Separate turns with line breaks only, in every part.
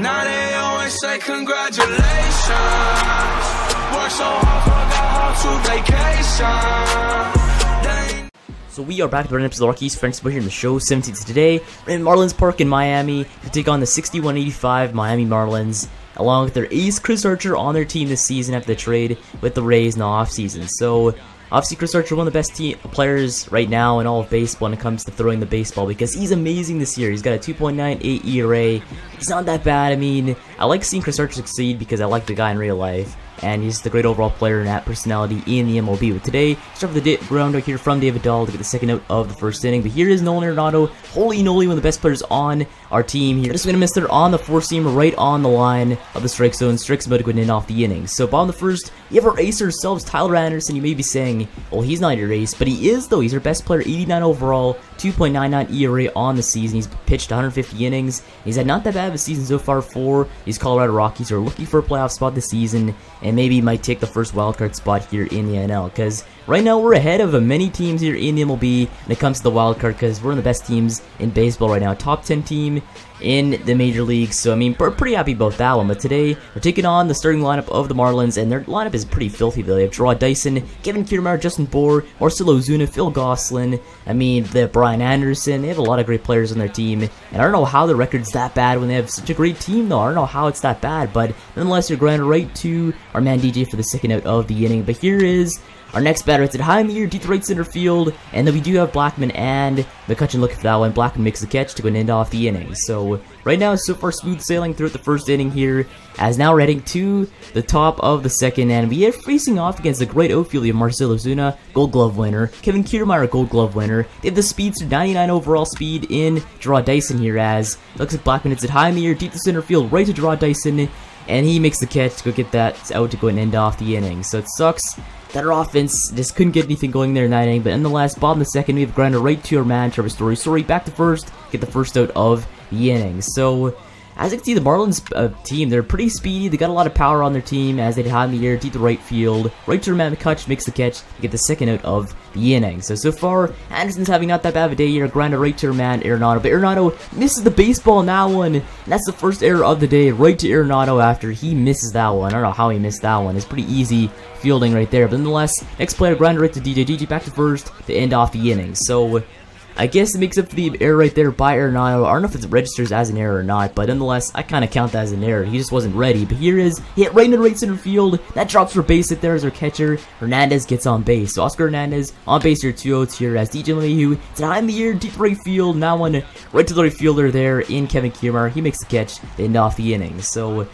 Now they always say congratulations. Work so hard, forgot how to vacation.
So we are back to the Rockies, friends. We're here in the show 17th today. We're in Marlins Park in Miami to take on the 61-85 Miami Marlins, along with their ace Chris Archer on their team this season after the trade with the Rays in the offseason. So obviously Chris Archer, one of the best players right now in all of baseball when it comes to throwing the baseball, because he's amazing this year. He's got a 2.98 ERA. He's not that bad. I mean, I like seeing Chris Archer succeed because I like the guy in real life, and he's the great overall player and that personality in the MLB. But today, start with the ground out here from David Dahl to get the second out of the first inning. But here is Nolan Arenado, holy moly, one of the best players on our team here. Just gonna miss there on the four-seamer right on the line of the strike zone. Strike's about to go in off the inning. So bottom of the first, we have our ace ourselves, Tyler Anderson. You may be saying, well, he's not your ace, but he is though. He's our best player, 89 overall, 2.99 ERA on the season. He's pitched 150 innings. He's had not that bad of a season so far for these Colorado Rockies, who are looking for a playoff spot this season, and maybe might take the first wildcard spot here in the NL, because right now we're ahead of many teams here in the MLB when it comes to the wildcard, because we're one of the best teams in baseball right now, top 10 team in the major leagues. So I mean, we're pretty happy about that one. But today we're taking on the starting lineup of the Marlins, and their lineup is pretty filthy though. They have Jarrod Dyson, Kevin Kiermaier, Justin Bour, Marcell Ozuna, Phil Gosselin. I mean, they have Brian Anderson. They have a lot of great players on their team, and I don't know how the record's that bad when they have such a great team though. I don't know how it's that bad, but nonetheless, you're grounded right to our man DJ for the second out of the inning. But here is our next batter. It's at Jaime, deep to right center field, and then we do have Blackman and McCutcheon looking for that one. Blackman makes the catch to go and end off the inning. So right now, so far smooth sailing throughout the first inning here, as now we're heading to the top of the second, and we are facing off against the great outfield of Marcell Ozuna, Gold Glove winner, Kevin Kiermaier, Gold Glove winner. They have the speedster, 99 overall speed in Jarrod Dyson here, as it looks like Blackman hits at Jaime, deep to center field, right to Jarrod Dyson, and he makes the catch to go get that out to go and end off the inning. So it sucks that our offense just couldn't get anything going there in that inning, but nonetheless, bottom of the second, we have grounded right to our man, Trevor Story. Back to first, get the first out of the inning. So as you can see, the Marlins team, they're pretty speedy. They got a lot of power on their team as they hide in the air, deep to right field. Right to Matt McCutcheon makes the catch to get the second out of the inning. So far, Anderson's having not that bad of a day here. Grounded right to man Arenado, but Arenado misses the baseball in that one. And that's the first error of the day, right to Arenado after he misses that one. I don't know how he missed that one. It's pretty easy fielding right there. But nonetheless, next player grounded right to DJ. DJ back to first to end off the inning. So I guess it makes up for the error right there by Arenado. I don't know if it registers as an error or not, but nonetheless, I kind of count that as an error. He just wasn't ready. But here is hit right into right center field. That drops for base hit there as our catcher. Hernandez gets on base. So Oscar Hernandez on base here, 2 outs here as DJ LeMahieu. It's behind the ear, deep right field. Now one right to the right fielder there in Kevin Kiermaier. He makes the catch to end off the inning. So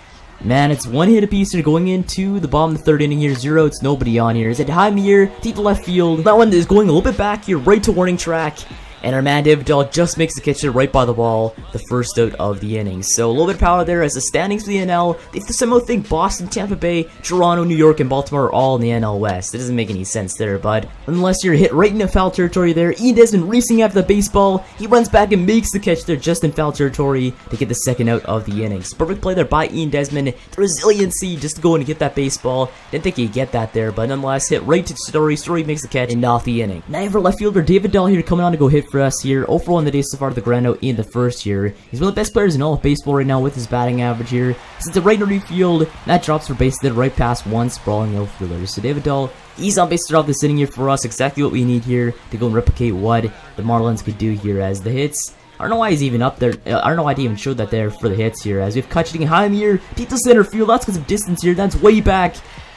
man, it's one hit apiece here going into the bottom of the third inning here. 0 outs, nobody on here. It's at Jaime here, deep to left field. That one is going a little bit back here, right to warning track. And our man David Dahl just makes the catch right by the ball, the first out of the inning. So a little bit of power there as the standings for the NL. They somehow think Boston, Tampa Bay, Toronto, New York, and Baltimore are all in the NL West. It doesn't make any sense there, but unless you're hit right into foul territory there, Ian Desmond racing after the baseball. He runs back and makes the catch there just in foul territory to get the second out of the innings. Perfect play there by Ian Desmond. The resiliency just to go in and get that baseball. Didn't think he'd get that there, but nonetheless, hit right to Story. Story makes the catch and off the inning. Now for left fielder David Dahl here coming on to go hit for us here. 0 for 1 the day so far to the ground out in the first year. He's one of the best players in all of baseball right now with his batting average here. Since the right in right field, that drops for base, then right past one sprawling outfielder. So David Dahl, he's on base to start off this inning here for us. Exactly what we need here to go and replicate what the Marlins could do here as the hits. I don't know why he's even up there. I don't know why he even showed that there for the hits here. As we have Kutching Jaime here, deep to center field. That's because of distance here. That's way back.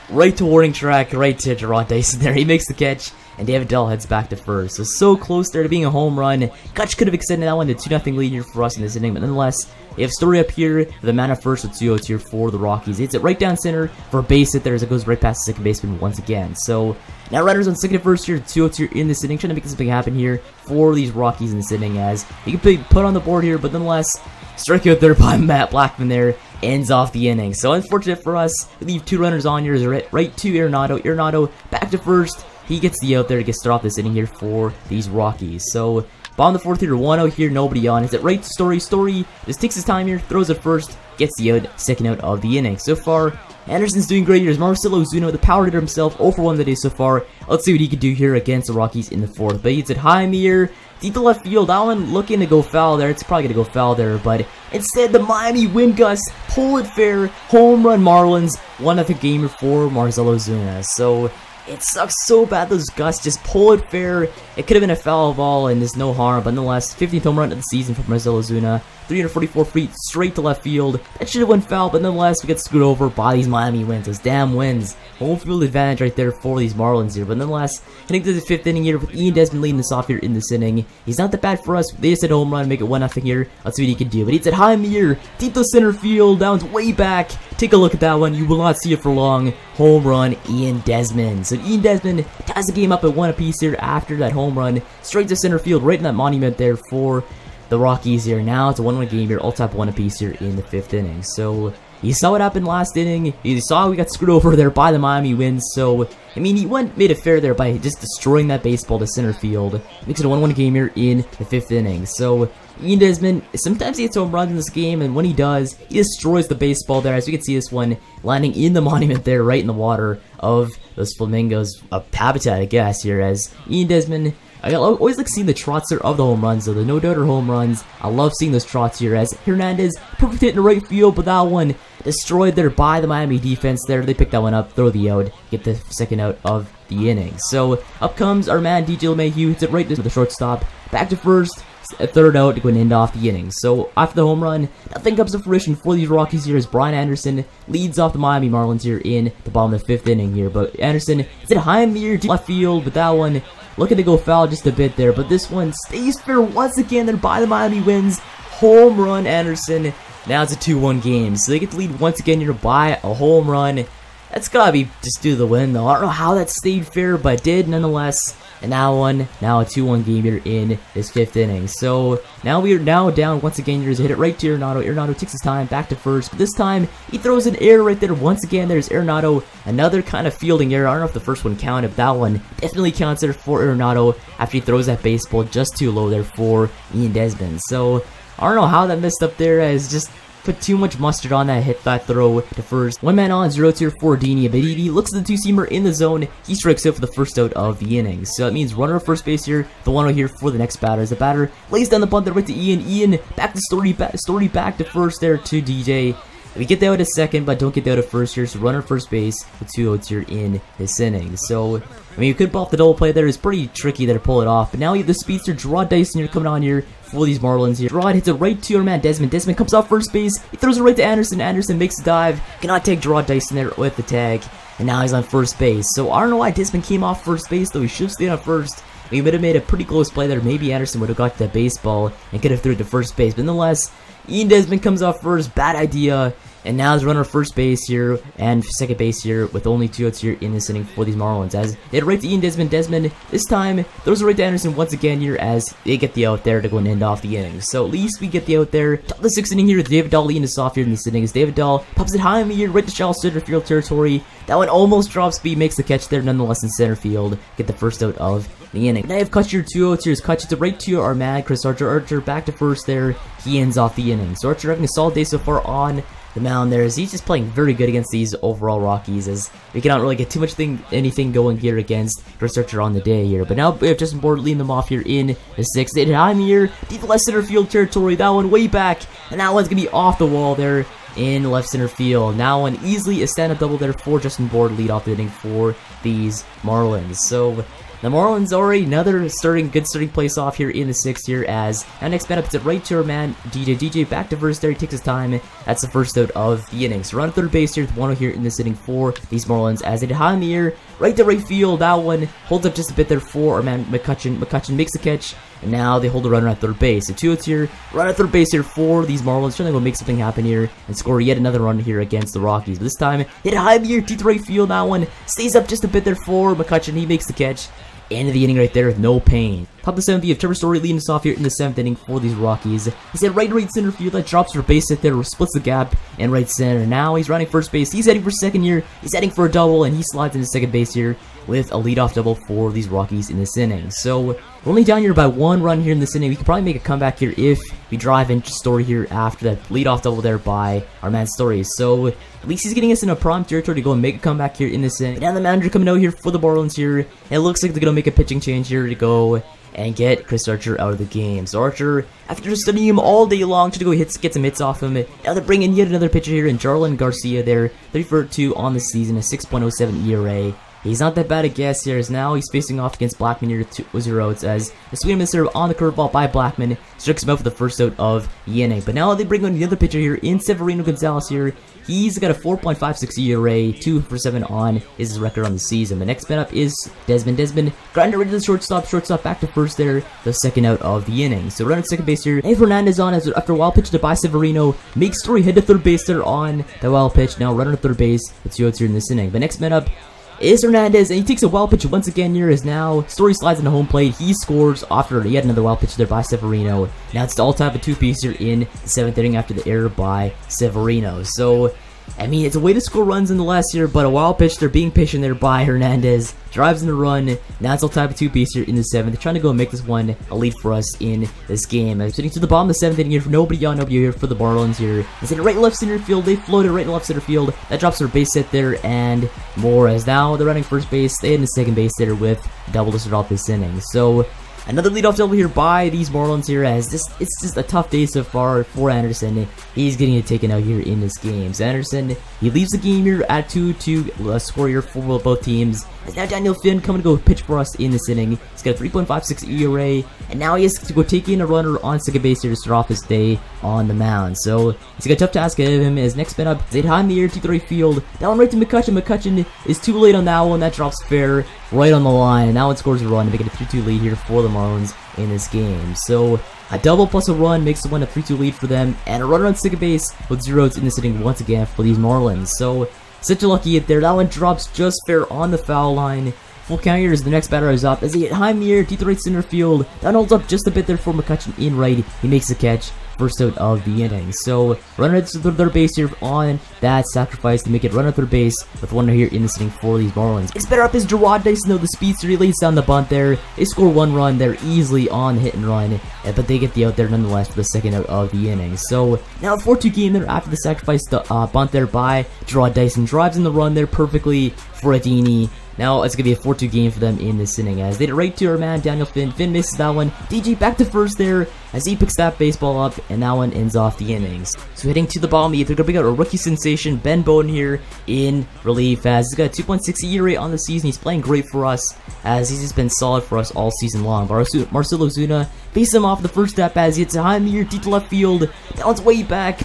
Right to warning track, right to Jarrod Dyson there. He makes the catch, and David Dahl heads back to first. So close there to being a home run. Kutch could have extended that one to 2-0 lead here for us in this inning, but nonetheless, we have Story up here with the man at first with 2 outs here for the Rockies. It's it right down center for a base hit there as it goes right past the second baseman once again. So now runners on second and first here, 2 outs here in this inning, trying to make something happen here for these Rockies in this inning as he can be put on the board here, but nonetheless, strikeout there by Matt Blackman there ends off the inning. So unfortunate for us, we leave 2 runners on here, right to Arenado. Arenado back to first. He gets the out there to get started off this inning here for these Rockies. So bottom of the fourth here, 1 out here, nobody on. Is it right to Story? Story just takes his time here, throws it first, gets the out, second out of the inning. So far, Anderson's doing great here. Marcell Ozuna, the power hitter himself, 0 for 1 the day so far. Let's see what he can do here against the Rockies in the fourth. But he's at Jaime here, deep to left field. That one looking to go foul there. It's probably going to go foul there, but Instead, the Miami wind gusts pull it fair, home run Marlins, 1-0 gamer for Marcell Ozuna. So it sucks so bad those gusts just pull it fair. It could have been a foul ball and there's no harm, but nonetheless, 15th home run of the season for Marcell Ozuna. 344 feet straight to left field. That should have went foul, but nonetheless, we get screwed over by these Miami wins. Those damn wins. Home field advantage right there for these Marlins here. But nonetheless, heading to the 5th inning here with Ian Desmond leading us off here in this inning. He's not that bad for us. They just hit a home run, make it 1-0 here. Let's see what he can do. But he's at high in the air, deep to center field, down way back. Take a look at that one. You will not see it for long. Home run, Ian Desmond. So Ian Desmond ties the game up at 1 apiece here after that home run. Straight to center field, right in that monument there for the Rockies here. Now it's a 1-1 game here, all tap 1 apiece here in the 5th inning. So you saw what happened last inning. You saw we got screwed over there by the Miami Winds. So I mean, he made it fair there by just destroying that baseball to center field. Makes it a 1-1 game here in the 5th inning. So Ian Desmond, sometimes he hits home runs in this game, and when he does, he destroys the baseball there. As you can see, this one landing in the monument there, right in the water of those flamingos, a habitat, I guess, here. As Ian Desmond, I always like seeing the trots there of the home runs, though, the no-doubter home runs. I love seeing those trots here, as Hernandez, perfect hit in the right field, but that one destroyed there by the Miami defense there. They pick that one up, throw the out, get the second out of the inning. So up comes our man DJ LeMahieu, hits it right to the shortstop, back to first, a third out to go and end off the inning. So after the home run, nothing comes to fruition for these Rockies here as Brian Anderson leads off the Miami Marlins here in the bottom of the 5th inning here. But Anderson is it high in the air, deep left field, but that one looking to go foul just a bit there. But this one stays fair once again there by the Miami Winds. Home run Anderson. Now it's a 2-1 game. So they get the lead once again here by a home run. That's gotta be just due to the win though. I don't know how that stayed fair, but it did nonetheless. And now a 2-1 game here in this 5th inning. So now we are down once again. Here's a hit it right to Arenado. Arenado takes his time back to first, but this time he throws an error right there. Once again, there's Arenado. Another kind of fielding error. I don't know if the first one counted, but that one definitely counts there for Arenado after he throws that baseball just too low there for Ian Desmond. So I don't know how that messed up there, as just put too much mustard on that hit, that throw to first. One man on, 0-2 for Dini. Abedidi looks at the two-seamer in the zone. He strikes out for the first out of the inning. So it means runner at first base here. The 1-0 here for the next batter. As the batter lays down the bunt there right to Ian. Ian back to Story back to first there to DJ. We get the out at second, but don't get the out at first here. So runner at first base with 2 outs here in this inning. So I mean, you could pull off the double play there. It's pretty tricky there to pull it off. But now you have the speedster Gerard Dyson here coming on here for these Marlins here. Gerard hits it right to our man Desmond. Desmond comes off first base. He throws it right to Anderson. Anderson makes a dive. Cannot take Gerard Dyson there with the tag. And now he's on first base. So I don't know why Desmond came off first base, though. He should have stayed on first. We would have made a pretty close play there. Maybe Anderson would have got to that baseball and could have threw it to first base. But nonetheless, Ian Desmond comes off first. Bad idea. And now there's runner first base here and second base here with only 2 outs here in this inning for these Marlins. As they hit right to Ian Desmond. Desmond this time throws it right to Anderson once again here as they get the out there to go and end off the inning. So at least we get the out there. Top of the 6th inning here. David Dahl leading us off here in this inning as David Dahl pops it high in the air right to shallow center field territory. That one almost drops speed, makes the catch there nonetheless in center field. Get the first out of the inning. Now I have Kutcher 2 outs here. Kutcher to right to our man Chris Archer. Archer back to first there. He ends off the inning. So Archer having a solid day so far on the mound there, as he's just playing very good against these overall Rockies, as we cannot really get too much anything going here against Chris Archer on the day here. But now we have Justin Bourne leading them off here in the 6th. They hit high in the air, deep left center field territory. That one way back, and that one's gonna be off the wall there in left center field. Now one easily a stand-up double there for Justin Bourne, lead off the inning for these Marlins. So the Marlins already another good starting place off here in the 6th here, as our next man up to right to our man DJ. DJ back to first there, he takes his time. That's the first out of the inning. So run at third base here with 1-0 here in this inning for these Marlins as they hit high in the air, right to right field. That one holds up just a bit there for our man McCutchen. McCutchen makes the catch, and now they hold the runner at third base. So 2 outs here, run at third base here for these Marlins, trying to go make something happen here and score yet another run here against the Rockies. But this time, hit high in the air, deep to right field. That one stays up just a bit there for McCutchen. He makes the catch. End of the inning right there with no pain. Top of the 7th, you have Trevor Story leading us off here in the 7th inning for these Rockies. He's hit right center field. That drops for a base hit there, splits the gap in right center. Now he's running first base. He's heading for second here. He's heading for a double, and he slides into second base here with a leadoff double for these Rockies in this inning. So we're only down here by 1 run here in this inning. We could probably make a comeback here if we drive into Story here after that leadoff double there by our man Story. So at least he's getting us in a prime territory to go and make a comeback here in this inning. And now the manager coming out here for the Marlins here. And it looks like they're going to make a pitching change here to go and get Chris Archer out of the game. So Archer, after studying him all day long, to go get some hits off him, now they're bringing yet another pitcher here in Jarlin Garcia there, 3-for-2 on the season, a 6.07 ERA. He's not that bad a guess here, as now he's facing off against Blackman here to 2-0 outs, as the swing and miss on the curveball by Blackman strikes him out for the first out of the inning. But now they bring on the other pitcher here in Severino Gonzalez here. He's got a 4.56 ERA, 2-for-7 on his record on the season. The next man up is Desmond. Desmond grinder right to the shortstop back to first there, the second out of the inning. So running second base here, and Fernandez on as after a wild pitch to by Severino, makes Story head to third base there on the wild pitch. Now running to third base, with 2 outs here in this inning. The next man up is Hernandez, and he takes a wild pitch once again here, as now Story slides into home plate. He scores after yet another wild pitch there by Severino. Now it's all time of 2-piece here in the 7th inning after the error by Severino. So, I mean, it's a way to score runs in the last year, but a wild pitch there being patient there by Hernandez drives in a run. Now it's all time of 2-piece here in the 7th. They're trying to go and make this one a lead for us in this game. Sitting to the bottom of the 7th inning here, for nobody on, nobody here for the Marlins here. It's in right and left center field. They floated right and left center field. That drops their base hit there and more, as now they're running first base. They had the second base there with double to start off this inning. So another leadoff double here by these Marlins here, as it's just a tough day so far for Anderson. He's getting it taken out here in this game. So Anderson, he leaves the game here at 2-2 score here for both teams. As now Daniel Finn coming to go pitch for us in this inning. He's got a 3.56 ERA, and now he has to go take in a runner on second base here to start off his day on the mound. So he's got a tough task ahead of him. His next man up is high in the air, 2-3 field. That one right to McCutchen. McCutchen is too late on that one. That drops fair right on the line, and now it scores a run to make it a 3-2 lead here for the Marlins in this game. So a double plus a run makes the one a 3-2 lead for them, and a runner on second base with 0 outs in this inning once again for these Marlins. So such a lucky hit there. That one drops just fair on the foul line. Full count here as the next batter is up, as he hit high in the air, deep to right center field. That holds up just a bit there for McCutchen in right. He makes the catch. First out of the inning. So runner to the third base here on that sacrifice to make it runner third base with one here in this inning for these Marlins. It's better up is Jarrod Dyson though. The speedster, he lays down the bunt there. They score 1 run there easily on the hit and run, but they get the out there nonetheless for the second out of the inning. So now a 4-2 game there after the sacrifice, the bunt there by Jarrod Dyson drives in the run there perfectly for Adini. Now it's going to be a 4-2 game for them in this inning, as they hit right to our man Daniel Finn. Finn misses that one. DG back to first there as he picks that baseball up, and that one ends off the innings. So heading to the bottom of the 8th, they're going to bring out a rookie sensation, Ben Bowden here in relief, as he's got a 2.6 ERA on the season. He's playing great for us, as he's just been solid for us all season long. Marcelo Ozuna faces him off the first step as he hits a high in the air, deep to left field. That one's way back.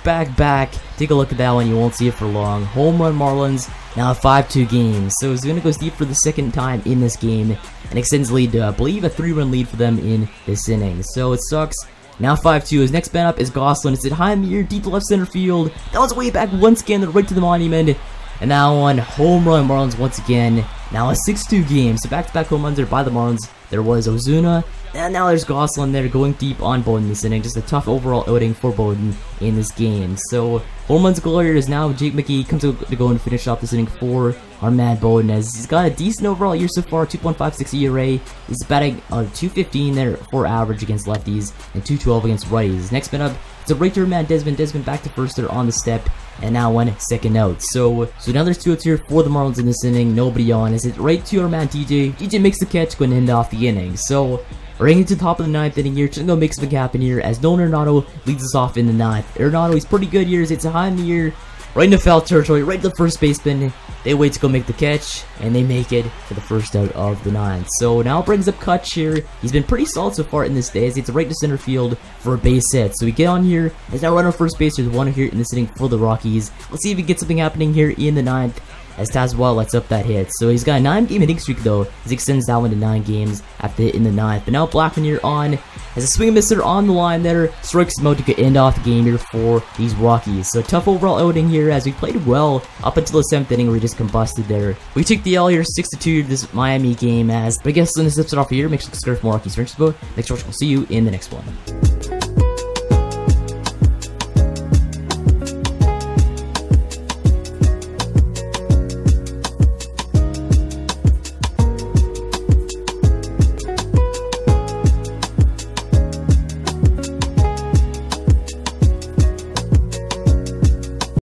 Take a look at that one. You won't see it for long. Home run Marlins. Now a 5-2 game. So Ozuna goes deep for the second time in this game and extends the lead to, I believe, a 3-run lead for them in this inning. So it sucks. Now 5-2. His next man up is Gosselin. It's hit high in the air, deep to left center field. That was way back once again, right to the monument. And now one home run Marlins once again. Now a 6-2 game. So back-to-back home runs there by the Marlins. There was Ozuna, and now there's Gosselin there going deep on Bowden this inning. Just a tough overall outing for Bowden in this game. So home runs goal here is now Jake McGee comes to go and finish off this inning for our man Bowden, as he's got a decent overall year so far, 2.56 ERA. He's batting 215 there for average against lefties and 212 against righties. Next man up, it's a right to our man Desmond. Desmond back to first there on the step, and now one second out. So now there's 2 outs here for the Marlins in this inning. Nobody on. Is it right to our man DJ? DJ makes the catch, going to end off the inning. So we're getting to the top of the 9th inning here. Trying to go make something happen here, as Nolan Arenado leads us off in the 9th. Arenado, he's pretty good here. It's a high in the air, right into foul territory, right to the first baseman. They wait to go make the catch, and they make it for the first out of the 9th. So now it brings up Kutch here. He's been pretty solid so far in this day, as it's a right to center field for a base hit. So we get on here. There's now runner first base. There's one here in this inning for the Rockies. Let's see if we get something happening here in the 9th, as Tazwell lets up that hit. So he's got a 9-game hitting streak though, as he extends that one to 9 games after hitting the 9th. But now Blackman here on, as a swing and misser on the line there, strikes him out to end off the game here for these Rockies. So tough overall outing here, as we played well up until the 7th inning where we just combusted there. We took the L here 6-2 this Miami game, but I guess this episode off here. Make sure to subscribe for more Rockies. Next we'll see you in the next one.